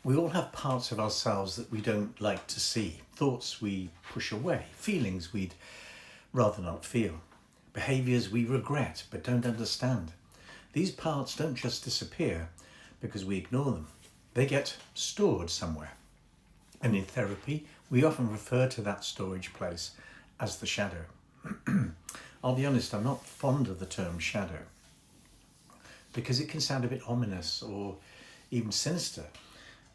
We all have parts of ourselves that we don't like to see, thoughts we push away, feelings we'd rather not feel, behaviours we regret but don't understand. These parts don't just disappear because we ignore them. They get stored somewhere. And in therapy, we often refer to that storage place as the shadow. I'll be honest, I'm not fond of the term shadow because it can sound a bit ominous or even sinister.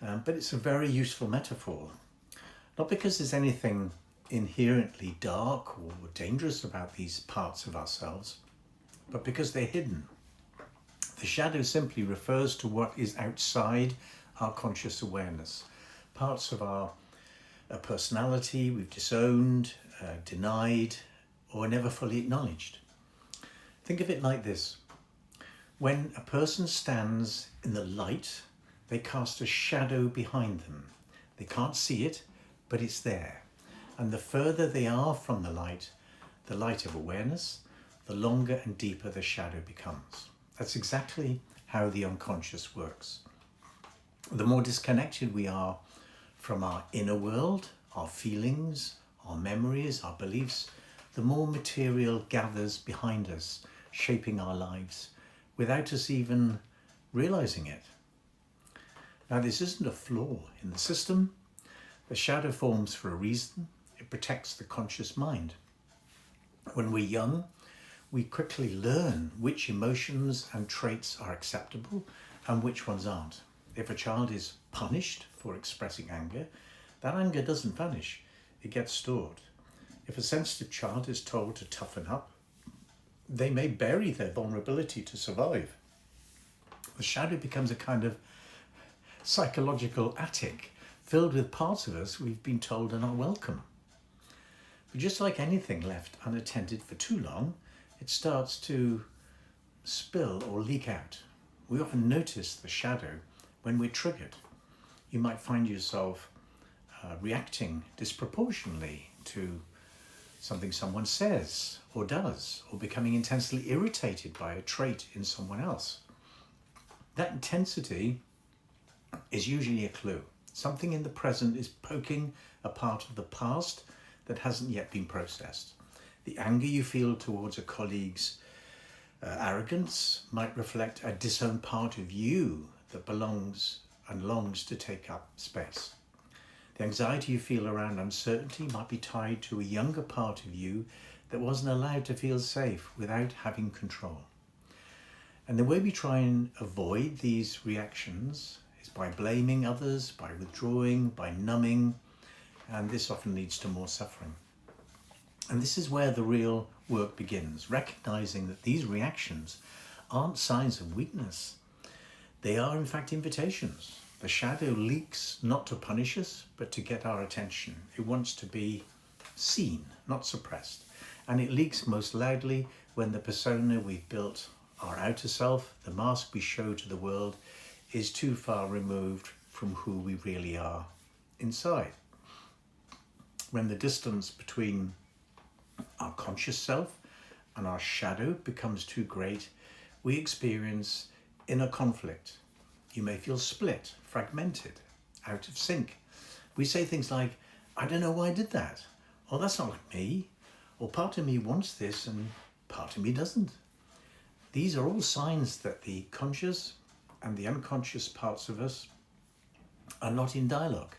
But it's a very useful metaphor. Not because there's anything inherently dark or dangerous about these parts of ourselves, but because they're hidden. The shadow simply refers to what is outside our conscious awareness, parts of our personality we've disowned, denied, or never fully acknowledged. Think of it like this. When a person stands in the light, they cast a shadow behind them. They can't see it, but it's there. And the further they are from the light of awareness, the longer and deeper the shadow becomes. That's exactly how the unconscious works. The more disconnected we are from our inner world, our feelings, our memories, our beliefs, the more material gathers behind us, shaping our lives without us even realizing it. Now, this isn't a flaw in the system. The shadow forms for a reason. It protects the conscious mind. When we're young, we quickly learn which emotions and traits are acceptable and which ones aren't. If a child is punished for expressing anger, that anger doesn't vanish. It gets stored. If a sensitive child is told to toughen up, they may bury their vulnerability to survive. The shadow becomes a kind of psychological attic filled with parts of us we've been told are not welcome. But just like anything left unattended for too long, it starts to spill or leak out. We often notice the shadow when we're triggered. You might find yourself reacting disproportionately to something someone says or does, or becoming intensely irritated by a trait in someone else. That intensity is usually a clue. Something in the present is poking a part of the past that hasn't yet been processed. The anger you feel towards a colleague's arrogance might reflect a disowned part of you that belongs and longs to take up space. The anxiety you feel around uncertainty might be tied to a younger part of you that wasn't allowed to feel safe without having control. And the way we try and avoid these reactions is by blaming others, by withdrawing, by numbing, and this often leads to more suffering. And this is where the real work begins, recognizing that these reactions aren't signs of weakness. They are, in fact, invitations. The shadow leaks not to punish us, but to get our attention. It wants to be seen, not suppressed. And it leaks most loudly when the persona we've built, our outer self, the mask we show to the world, is too far removed from who we really are inside. When the distance between our conscious self and our shadow becomes too great, we experience inner conflict. You may feel split, fragmented, out of sync. We say things like, I don't know why I did that. Or that's not like me. Or part of me wants this and part of me doesn't. These are all signs that the conscious and the unconscious parts of us are not in dialogue.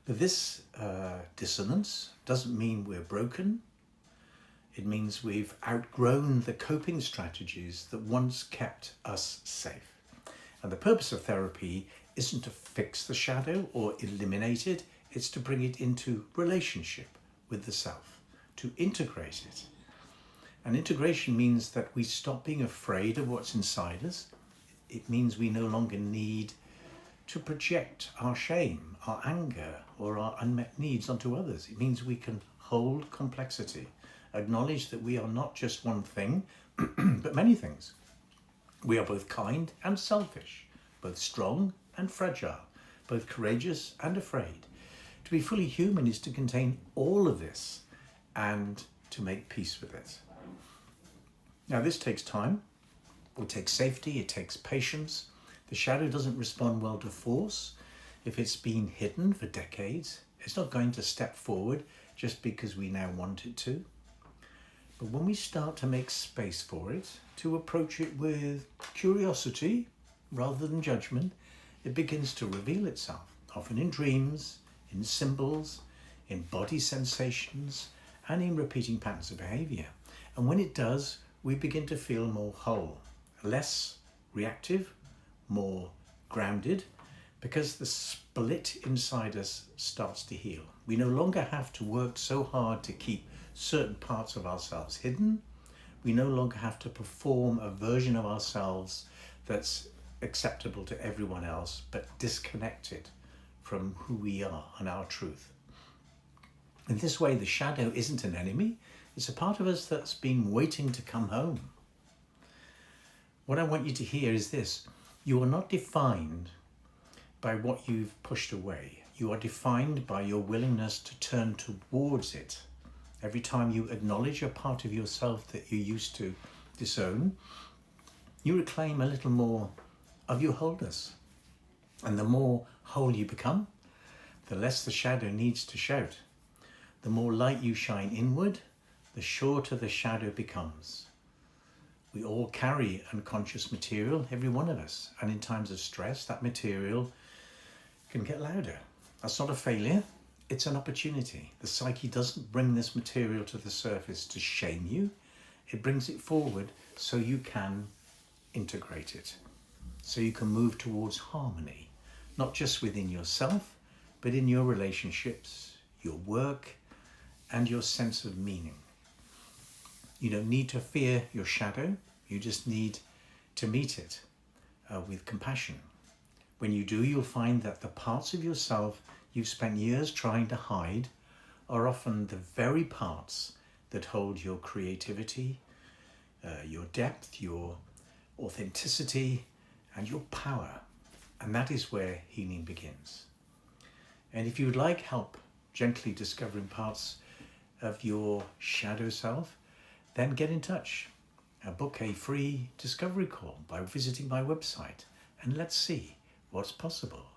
But this dissonance doesn't mean we're broken. It means we've outgrown the coping strategies that once kept us safe. And the purpose of therapy isn't to fix the shadow or eliminate it, it's to bring it into relationship with the self, to integrate it. And integration means that we stop being afraid of what's inside us. It means we no longer need to project our shame, our anger, or our unmet needs onto others. It means we can hold complexity, acknowledge that we are not just one thing, but many things. We are both kind and selfish, both strong and fragile, both courageous and afraid. To be fully human is to contain all of this and to make peace with it. Now, this takes time. It takes safety. It takes patience. The shadow doesn't respond well to force. If it's been hidden for decades, it's not going to step forward just because we now want it to. But when we start to make space for it, to approach it with curiosity rather than judgment, it begins to reveal itself, often in dreams, in symbols, in body sensations, and in repeating patterns of behavior. And when it does, we begin to feel more whole, less reactive, more grounded, because the split inside us starts to heal. We no longer have to work so hard to keep certain parts of ourselves hidden. We no longer have to perform a version of ourselves that's acceptable to everyone else, but disconnected from who we are and our truth. In this way, the shadow isn't an enemy. It's a part of us that's been waiting to come home. What I want you to hear is this: you are not defined by what you've pushed away. You are defined by your willingness to turn towards it. Every time you acknowledge a part of yourself that you used to disown, you reclaim a little more of your wholeness. And the more whole you become, the less the shadow needs to shout. The more light you shine inward, the shorter the shadow becomes. We all carry unconscious material, every one of us. And in times of stress, that material can get louder. That's not a failure. It's an opportunity. The psyche doesn't bring this material to the surface to shame you. It brings it forward so you can integrate it, so you can move towards harmony, not just within yourself, but in your relationships, your work, and your sense of meaning. You don't need to fear your shadow. You just need to meet it with compassion. When you do, you'll find that the parts of yourself you've spent years trying to hide are often the very parts that hold your creativity, your depth, your authenticity, and your power. And that is where healing begins. And if you would like help gently discovering parts of your shadow self, then get in touch. Book a free discovery call by visiting my website, and let's see what's possible.